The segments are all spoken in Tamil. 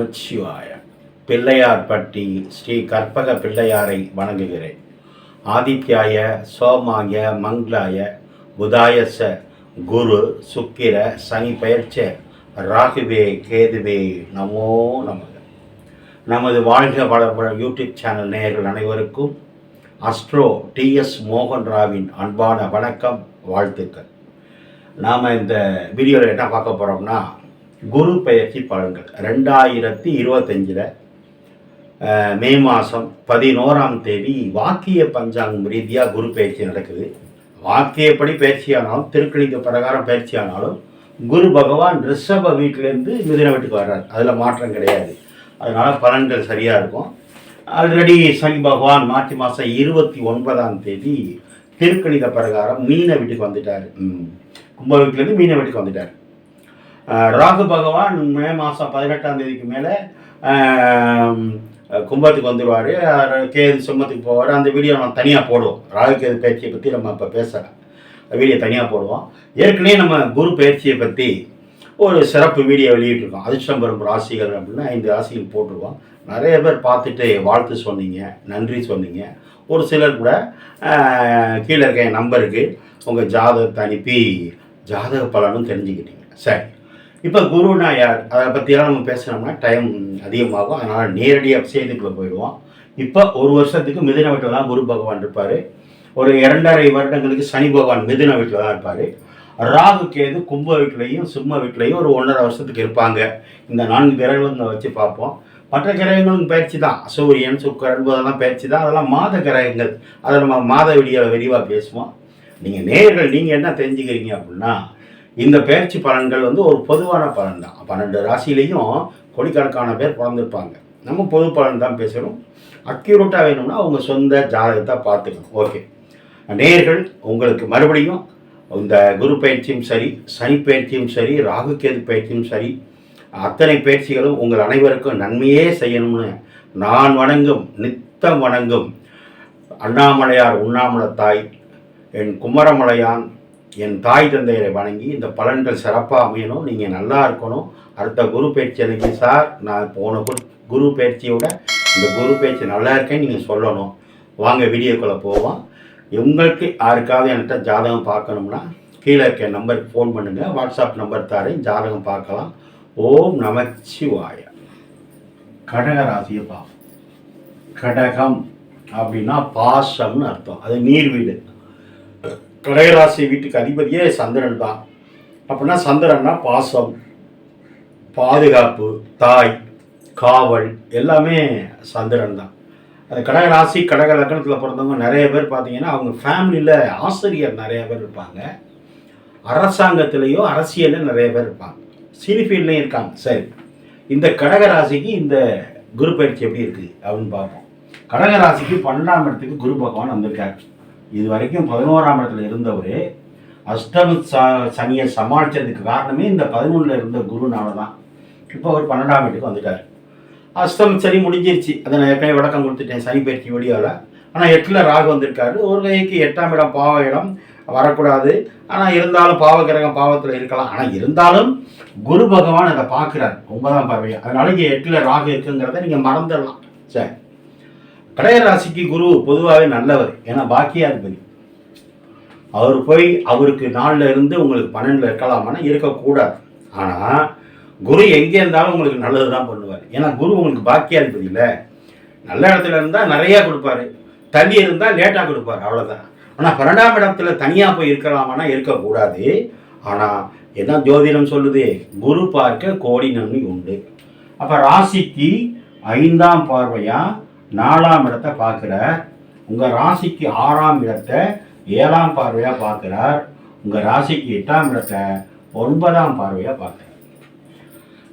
நமச்சிவாய. பிள்ளையார்பட்டி ஸ்ரீ கற்பக பிள்ளையாரை வணங்குகிறேன். ஆதித்யாய சோமாய மங்களாய புதாயச குரு சுக்கிர சனி பெயர்ச்ச ராகுவே கேதுவே நமோ நமக. நமது வாழ்க வளர்வ யூடியூப் சேனல் நேயர்கள் அனைவருக்கும் அஸ்ட்ரோ டிஎஸ் மோகன் ராவின் அன்பான வணக்கம், வாழ்த்துக்கள். நாம் இந்த வீடியோவில் என்ன பார்க்க போகிறோம்னா, குரு பெயர்ச்சி பலன்கள் 2025 மே மாதம் 11ஆம் தேதி வாக்கிய பஞ்சாங்கம் ரீதியாக குரு பயிற்சி நடக்குது. வாக்கியப்படி பயிற்சியானாலும் திருக்கணித பிரகாரம் பயிற்சியானாலும் குரு பகவான் ரிஷப வீட்டிலேருந்து மிதுன வீட்டுக்கு வர்றார், அதில் மாற்றம் கிடையாது. அதனால் பலன்கள் சரியாக இருக்கும். ஆல்ரெடி சனி பகவான் மார்ச் மாதம் 29ஆம் தேதி திருக்கணித பிரகாரம் மீன வீட்டுக்கு வந்துட்டார். கும்ப வீட்டிலேருந்து மீன வீட்டுக்கு வந்துட்டார். ராகு பகவான் மே மாதம் 18ஆம் தேதிக்கு மேலே கும்பத்துக்கு வந்துடுவார். கேது சிம்மத்துக்கு போவார். அந்த வீடியோ நம்ம தனியாக போடுவோம். ராகு கேது பயிற்சியை பற்றி நம்ம இப்போ பேசலாம், வீடியோ தனியாக போடுவோம். ஏற்கனவே நம்ம குரு பயிற்சியை பற்றி ஒரு சிறப்பு வீடியோ வெளியிட்டிருக்கோம். அதிர்ஷ்டம் பெறும் ராசிகள் அப்படின்னா 5 ராசிகள் போட்டிருக்கோம். நிறைய பேர் பார்த்துட்டு வாழ்த்து சொன்னீங்க, நன்றி சொன்னீங்க. ஒரு சிலர் கூட கீழே இருக்க என் நம்பருக்கு உங்கள் ஜாதகத்தை அனுப்பி ஜாதக பலனும் தெரிஞ்சுக்கிட்டீங்க. சரி, இப்போ குருனா யார், அதை பற்றியெல்லாம் நம்ம பேசுனோம்னா டைம் அதிகமாகும். அதனால் நேரடியாக செய்திக்குள்ளே போயிடுவோம். இப்போ ஒரு வருஷத்துக்கு மிதுன வீட்டில் தான் குரு பகவான் இருப்பார். ஒரு 2.5 வருடங்களுக்கு சனி பகவான் மிதுன வீட்டில் தான் இருப்பார். ராகு கேது கும்ப வீட்டிலையும் சிம்ம வீட்டிலையும் ஒரு 1.5 வருஷத்துக்கு இருப்பாங்க. இந்த 4 கிரகங்களை வச்சு பார்ப்போம். மற்ற கிரகங்களும் பயிற்சி தான். சூரியன் சுக்கிரன் அதெல்லாம் பயிற்சி தான். அதெல்லாம் மாத கிரகங்கள். அதை நம்ம மாத வீடியோவில் விரிவாக பேசுவோம். நீங்கள் நேயர்கள் நீங்கள் என்ன தெரிஞ்சுக்கிறீங்க அப்படின்னா, இந்த பயிற்சி பலன்கள் ஒரு பொதுவான பலன் தான். 12 ராசியிலையும் கோடிக்கணக்கான பேர் பிறந்திருப்பாங்க. நம்ம பொது பலன் தான் பேசுகிறோம். அக்யூரேட்டாக வேணும்னா அவங்க சொந்த ஜாதகத்தை பார்த்துக்கணும். ஓகே நேயர்கள், உங்களுக்கு மறுபடியும் இந்த குரு பயிற்சியும் சரி, சனி பயிற்சியும் சரி, ராகு கேது பயிற்சியும் சரி, அத்தனை பயிற்சிகளும் உங்கள் அனைவருக்கும் நன்மையே செய்யணும்னு நான் வணங்கும், நித்தம் வணங்கும் அண்ணாமலையார் உண்ணாமலத்தாய், என் குமரமலையான், என் தாய் தந்தையரை வணங்கி இந்த பலன்கள் சிறப்பாக அமையணும், நீங்கள் நல்லா இருக்கணும். அடுத்த குரு பயிற்சி அன்னைக்கு சார் நான் போன குரு பயிற்சியோட இந்த குரு பயிற்சி நல்லா இருக்கேன்னு நீங்கள் சொல்லணும். வாங்க வீடியோக்குள்ளே போவோம். உங்களுக்கு யாருக்காவது என்கிட்ட ஜாதகம் பார்க்கணும்னா கீழே இருக்க நம்பருக்கு ஃபோன் பண்ணுங்கள். வாட்ஸ்அப் நம்பர் தாரேன், ஜாதகம் பார்க்கலாம். ஓம் நமச்சிவாய. கடகராசியை பார்ப்போம். கடகம் அப்படின்னா பாசம்னு அர்த்தம். அது நீர் வீடு. கடகராசி வீட்டுக்கு அதிபதியே சந்திரன் தான். அப்படின்னா சந்திரன்னா பாசம், பாதுகாப்பு, தாய், காவல் எல்லாமே சந்திரன் தான். அது கடகராசி கடக லக்னத்தில் பிறந்தவங்க நிறைய பேர் பார்த்தீங்கன்னா அவங்க ஃபேமிலியில் ஆசிரியர் நிறைய பேர் இருப்பாங்க. அரசாங்கத்திலேயோ அரசியலில் நிறைய பேர் இருப்பாங்க. சினிஃபீல்ட்லேயும் இருக்காங்க. சரி, இந்த கடகராசிக்கு இந்த குரு பயிற்சி எப்படி இருக்குது அப்படின்னு பார்ப்போம். கடகராசிக்கு 12ஆம் இடத்துக்கு குரு பகவான் வந்திருக்காரு. இது வரைக்கும் 11ஆம் இடத்துல இருந்தவர் அஷ்டம சனியை சமாளித்ததுக்கு காரணமே இந்த 11ல் இருந்த குருனால தான். இப்போ அவர் 12ஆம் வீட்டுக்கு வந்துட்டார். அஷ்டம சனி முடிஞ்சிருச்சு. அதை நான் ஏற்கனவே விளக்கம் கொடுத்துட்டேன் சனி பயிற்சி வீடியோவில். ஆனால் 8ல் ராகு வந்திருக்காரு. ஒரு கைக்கு 8ஆம் இடம் பாவ இடம் வரக்கூடாது. ஆனால் இருந்தாலும் பாவ கிரகம் பாவத்தில் இருக்கலாம். ஆனால் இருந்தாலும் குரு பகவான் அதை பார்க்குறார் 9ஆம் பார்வையை. அதனால இங்கே 8ல் ராகு இருக்குங்கிறத நீங்கள் மறந்துடலாம். சரி, கடகராசிக்கு குரு பொதுவாகவே நல்லவர். ஏன்னா பாக்கியாதிபதி. அவர் போய் அவருக்கு 4ல் இருந்து உங்களுக்கு 12ல் இருக்கலாமான்னா இருக்கக்கூடாது. ஆனால் குரு எங்கே இருந்தாலும் உங்களுக்கு நல்லது தான் பண்ணுவார். ஏன்னா குரு உங்களுக்கு பாக்கியாதிபதி இல்லை. நல்ல இடத்துல இருந்தால் நிறையா கொடுப்பாரு, தள்ளி இருந்தால் லேட்டாக கொடுப்பார், அவ்வளோதான். ஆனால் 12ஆம் இடத்துல தனியாக போய் இருக்கலாமான்னா இருக்கக்கூடாது. ஆனால் என்ன ஜோதிடம் சொல்லுது, குரு பார்க்க கோடி நன்மை உண்டு. அப்போ ராசிக்கு 5ஆம் பார்வையாக 4ஆம் இடத்தை பார்க்குறார். உங்கள் ராசிக்கு 6ஆம் இடத்தை 7ஆம் பார்வையாக பார்க்குறார். உங்கள் ராசிக்கு 8ஆம் இடத்தை 9ஆம் பார்வையாக பார்க்குறார்.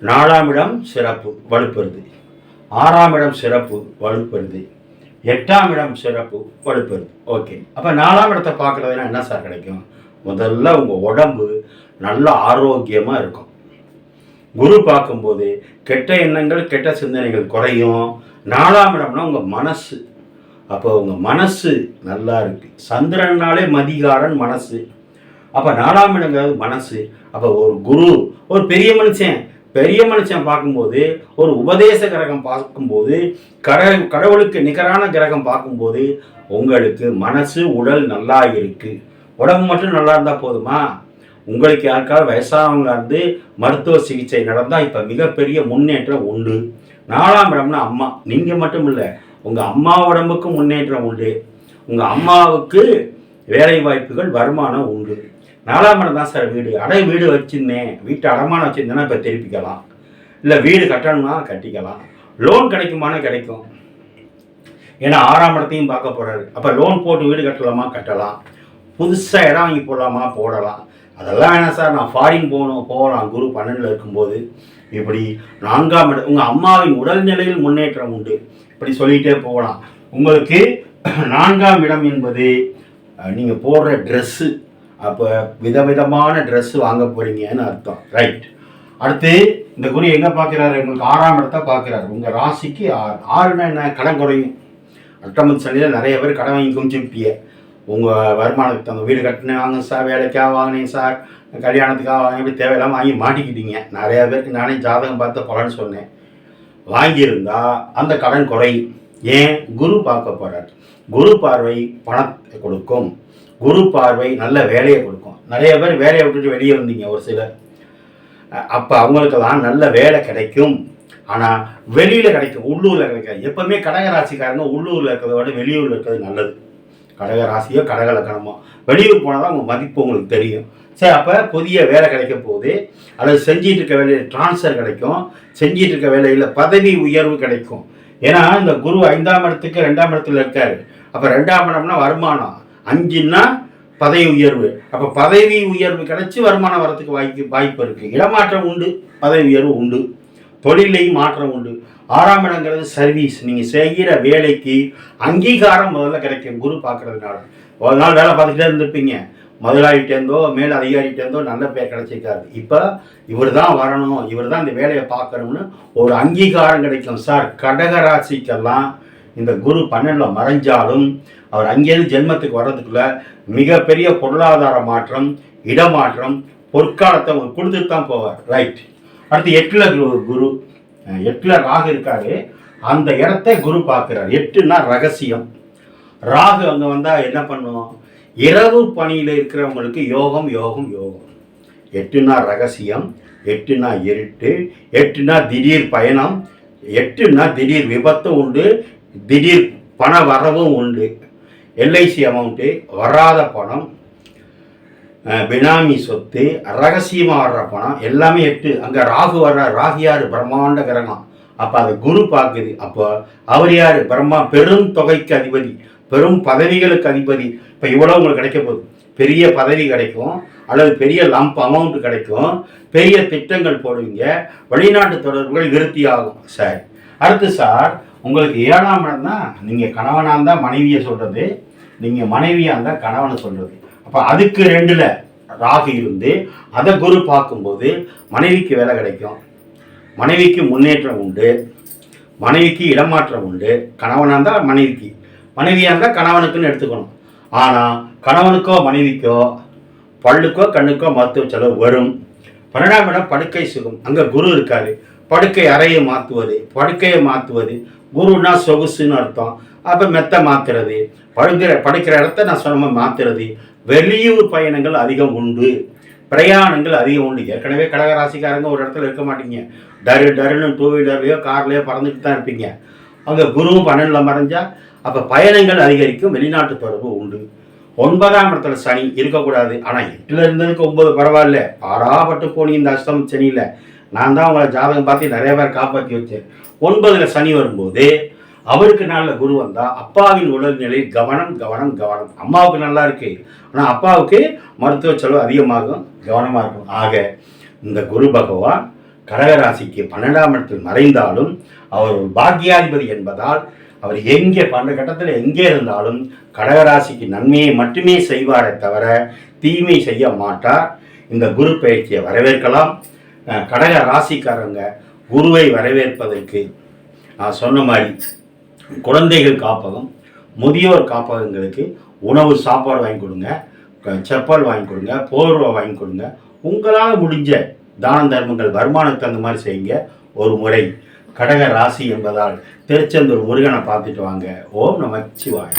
4ஆம் இடம் சிறப்பு வலுப்பெறுது, 6ஆம் இடம் சிறப்பு வலுப்பெறுது, 8ஆம் இடம் சிறப்பு வலுப்பெறுது. ஓகே, அப்போ 4ஆம் இடத்தை பார்க்குறதுனா என்ன சார் கிடைக்கும்? முதல்ல உங்கள் உடம்பு நல்ல ஆரோக்கியமாக இருக்கும். குரு பார்க்கும்போது கெட்ட எண்ணங்கள் கெட்ட சிந்தனைகள் குறையும். 4ஆம் இடம்னா உங்கள் மனசு. அப்போ உங்கள் மனசு நல்லா இருக்குது. சந்திரனாலே மதிகாரன் மனசு. அப்போ 4ஆம் இடங்கிறது மனசு. அப்போ ஒரு குரு ஒரு பெரிய மனுஷன் பெரிய மனுஷன் பார்க்கும்போது, ஒரு உபதேச கிரகம் பார்க்கும்போது, கடவுளுக்கு நிகரான கிரகம் பார்க்கும்போது உங்களுக்கு மனசு உடல் நல்லா இருக்கு. உடம்பு மட்டும் நல்லா இருந்தால் போதுமா? உங்களுக்கு யாருக்காவது வயசானவங்க இருந்து மருத்துவ சிகிச்சை நடந்தால் இப்போ மிகப்பெரிய முன்னேற்றம் உண்டு. 4ஆம் இடம்னா அம்மா. நீங்கள் மட்டும் இல்லை, உங்கள் அம்மா உடம்புக்கும் முன்னேற்றம் உண்டு. உங்கள் அம்மாவுக்கு வேலை வாய்ப்புகள், வருமானம் உண்டு. 4ஆம் இடம் தான் சார் வீடு. வீடு வச்சுருந்தேன், வீட்டை அடமானம் வச்சுருந்தேன்னா இப்போ திருப்பிக்கலாம். இல்லை வீடு கட்டணும்னா கட்டிக்கலாம். லோன் கிடைக்குமானா கிடைக்கும். ஏன்னா 6ஆம் இடத்தையும் பார்க்க போகிறாரு. அப்போ லோன் போட்டு வீடு கட்டலாமா? கட்டலாம். புதுசாக இடம் வாங்கி போடலாமா? போடலாம். அதெல்லாம் வேணாம் சார், நான் ஃபாரின் போகலாம் குரு 12ல் இருக்கும்போது. இப்படி 4ஆம் இடம், உங்கள் அம்மாவின் உடல்நிலையில் முன்னேற்றம் உண்டு. இப்படி சொல்லிகிட்டே போகலாம். உங்களுக்கு 4ஆம் இடம் என்பது நீங்கள் போடுற ட்ரெஸ்ஸு. அப்போ விதவிதமான ட்ரெஸ்ஸு வாங்க போகிறீங்கன்னு அர்த்தம். ரைட். அடுத்து இந்த குரு எங்கே பார்க்குறாரு? உங்களுக்கு 6ஆம் இடத்தை பார்க்குறாரு. உங்கள் ராசிக்கு 6னா என்ன? கடன் குறையும். அட்டமத்து சனியில் நிறைய பேர் கடன் வாங்கி குமிச்சுப்பிய. உங்கள் வருமானத்துக்கு தகுந்த வீடு கட்டினேன் வாங்க சார், வேலைக்காக வாங்கினேன் சார், கல்யாணத்துக்காக வாங்க, இப்படி தேவையில்லாமல் வாங்கி மாட்டிக்கிட்டீங்க. நிறையா பேருக்கு நானே ஜாதகம் பார்த்து பலன்னு சொன்னேன். வாங்கியிருந்தா அந்த கடன் குறையும். ஏன்? குரு பார்க்க போகிறார். குரு பார்வை பணத்தை கொடுக்கும். குரு பார்வை நல்ல வேலையை கொடுக்கும். நிறைய பேர் வேலையை விட்டுட்டு வெளியே வந்தீங்க ஒரு சிலர். அப்போ அவங்களுக்கெல்லாம் நல்ல வேலை கிடைக்கும். ஆனால் வெளியில் கிடைக்கும், உள்ளூரில் கிடைக்காது. எப்போவுமே கடகராசிக்காரங்க உள்ளூரில் இருக்கிறத விட வெளியூரில் இருக்கிறது நல்லது. கடகராசியோ கடகலக்கணமோ வெளியூர் போனால் தான் உங்கள் மதிப்பு உங்களுக்கு தெரியும். சரி, அப்போ புதிய வேலை கிடைக்க போகுது, அல்லது செஞ்சிட்டு இருக்க வேலையில் ட்ரான்ஸ்ஃபர் கிடைக்கும், செஞ்சிட்டு இருக்க வேலையில் பதவி உயர்வு கிடைக்கும். ஏன்னா இந்த குரு 5ஆம் இடத்துக்கு 2ஆம் இடத்துல இருக்காரு. அப்போ 2ஆம் இடம்னா வருமானம், 5ன்னா பதவி உயர்வு. அப்போ பதவி உயர்வு கிடைச்சி வருமானம் வரத்துக்கு வாய்ப்பு இருக்குது. இடமாற்றம் உண்டு, பதவி உயர்வு உண்டு, தொழிலையும் மாற்றம் உண்டு. 6ஆம் இடங்கிறது சர்வீஸ். நீங்கள் செய்கிற வேலைக்கு அங்கீகாரம் முதல்ல கிடைக்கும் குரு பார்க்கறதுனால. ஒரு நாள் வேலை பார்த்துக்கிட்டே இருந்திருப்பீங்க, முதலாளிட்டேருந்தோ மேல் அதிகாரிட்டேருந்தோ நல்ல பேர் கிடைச்சிருக்காரு. இப்போ இவர் தான் வரணும், இவர் தான் இந்த வேலையை பார்க்கணும்னு ஒரு அங்கீகாரம் கிடைக்கும். சார், கடகராசிக்கெல்லாம் இந்த குரு 12ல் மறைஞ்சாலும் அவர் அங்கேயிருந்து ஜென்மத்துக்கு வர்றதுக்குள்ள மிகப்பெரிய பொருளாதார மாற்றம், இடமாற்றம், பொற்காலத்தை அவங்க கொடுத்துட்டு தான் போவார். ரைட். அடுத்து 8ல் குரு, 8ல் ராகு இருக்காரு. அந்த இடத்த குரு பார்க்குறாரு. 8ன்னா ரகசியம். ராகு அங்கே வந்தால் என்ன பண்ணுவோம்? இரவு பணியில் இருக்கிறவங்களுக்கு யோகம் யோகம் யோகம். 8ன்னா ரகசியம், 8ன்னா இருட்டு, 8ன்னா திடீர் பயணம், 8ன்னா திடீர் விபத்து உண்டு, திடீர் பண வரவும் உண்டு. எல்ஐசி அமௌண்ட்டு, வராத பணம், பினாமி சொத்து, ரகசியமாக வர்ற பணம் எல்லாமே 8. அங்கே ராகு வர்றார். ராகு யார்? பிரம்மாண்ட கிரகம். அப்போ அதை குரு பார்க்குது. அப்போ அவர் யார்? பிரம்மா, பெரும் தொகைக்கு அதிபதி, பெரும் பதவிகளுக்கு அதிபதி. இப்போ இவ்வளோ உங்களுக்கு கிடைக்க போகுது. பெரிய பதவி கிடைக்கும், அல்லது பெரிய லம்ப் அமௌண்ட் கிடைக்கும், பெரிய திட்டங்கள் போடுவீங்க, வெளிநாட்டு தொடர்புகள் விருத்தி ஆகும். சரி, அடுத்து சார், உங்களுக்கு 7ஆம் இடம் தான் நீங்கள் கணவனாக இருந்தால் மனைவியை சொல்கிறது, நீங்கள் மனைவியாக இருந்தால் கணவனை சொல்கிறது. அப்போ அதுக்கு 2ல் ராகு இருந்து அதை குரு பார்க்கும்போது மனைவிக்கு வேலை கிடைக்கும், மனைவிக்கு முன்னேற்றம் உண்டு, மனைவிக்கு இடமாற்றம் உண்டு. கணவனாக இருந்தால் மனைவிக்கு, மனைவியாக இருந்தால் கணவனுக்குன்னு எடுத்துக்கணும். ஆனால் கணவனுக்கோ மனைவிக்கோ பல்லுக்கோ கண்ணுக்கோ மருத்துவ செலவு வரும். 12ஆம் இடம் படுக்கை சுகம். அங்கே குரு இருக்காரு. படுக்கை அறையை மாற்றுவது, படுக்கையை மாற்றுவது. குருன்னா சொகுசுன்னு அர்த்தம். அப்போ மெத்த மாற்றுறது, படுக்கிற இடத்த நான் சொன்ன மாற்றுறது. வெளியூர் பயணங்கள் அதிகம் உண்டு, பிரயாணங்கள் அதிகம் உண்டு. ஏற்கனவே கடகராசிக்காரங்க ஒரு இடத்துல இருக்க மாட்டீங்க. டருன்னு 2 வீலர்லையோ கார்லையோ பறந்துட்டு தான் இருப்பீங்க. அங்கே குருவும் 12ல் மறைஞ்சா அப்போ பயணங்கள் அதிகரிக்கும், வெளிநாட்டு தொடர்பு உண்டு. 9ஆம் இடத்துல சனி இருக்கக்கூடாது. ஆனால் 8ல் இருந்ததுக்கு 9 பரவாயில்ல. பாராப்பட்டு போனீங்க இந்த அஷ்டம சனியில். நான் தான் உங்களை ஜாதகம் பார்த்து நிறைய பேர் காப்பாற்றி வச்சேன். 9ல் சனி வரும்போது அவருக்கு நல்ல குரு வந்தால் அப்பாவின் உடல்நிலை கவனம் கவனம் கவனம். அம்மாவுக்கு நல்லா இருக்கு, ஆனால் அப்பாவுக்கு மருத்துவ செலவு அதிகமாகும், கவனமாக இருக்கும். ஆக இந்த குரு பகவான் கடகராசிக்கு 12ஆம் இடத்தில் மறைந்தாலும் அவர் ஒரு பாக்கியாதிபதி என்பதால் அவர் எங்கே பண்ற கட்டத்தில் எங்கே இருந்தாலும் கடகராசிக்கு நன்மையை மட்டுமே செய்வாரே தவிர தீமை செய்ய மாட்டார். இந்த குரு பயிற்சியை வரவேற்கலாம். கடக ராசிக்காரங்க குருவை வரவேற்பதற்கு நான் சொன்ன மாதிரி குழந்தைகள் காப்பகம், முதியோர் காப்பகங்களுக்கு உணவு சாப்பாடு வாங்கி கொடுங்க, செப்பல் வாங்கி கொடுங்க, போர்வை வாங்கி கொடுங்க. உங்களால் முடிஞ்ச தான தர்மங்கள் வருமானத்துக்கு தகுந்த மாதிரி செய்யுங்க. ஒரு முறை கடக ராசி என்பதால் திருச்செந்தூர் முருகனை பார்த்துட்டு வாங்க. ஓம் நமச்சிவாய.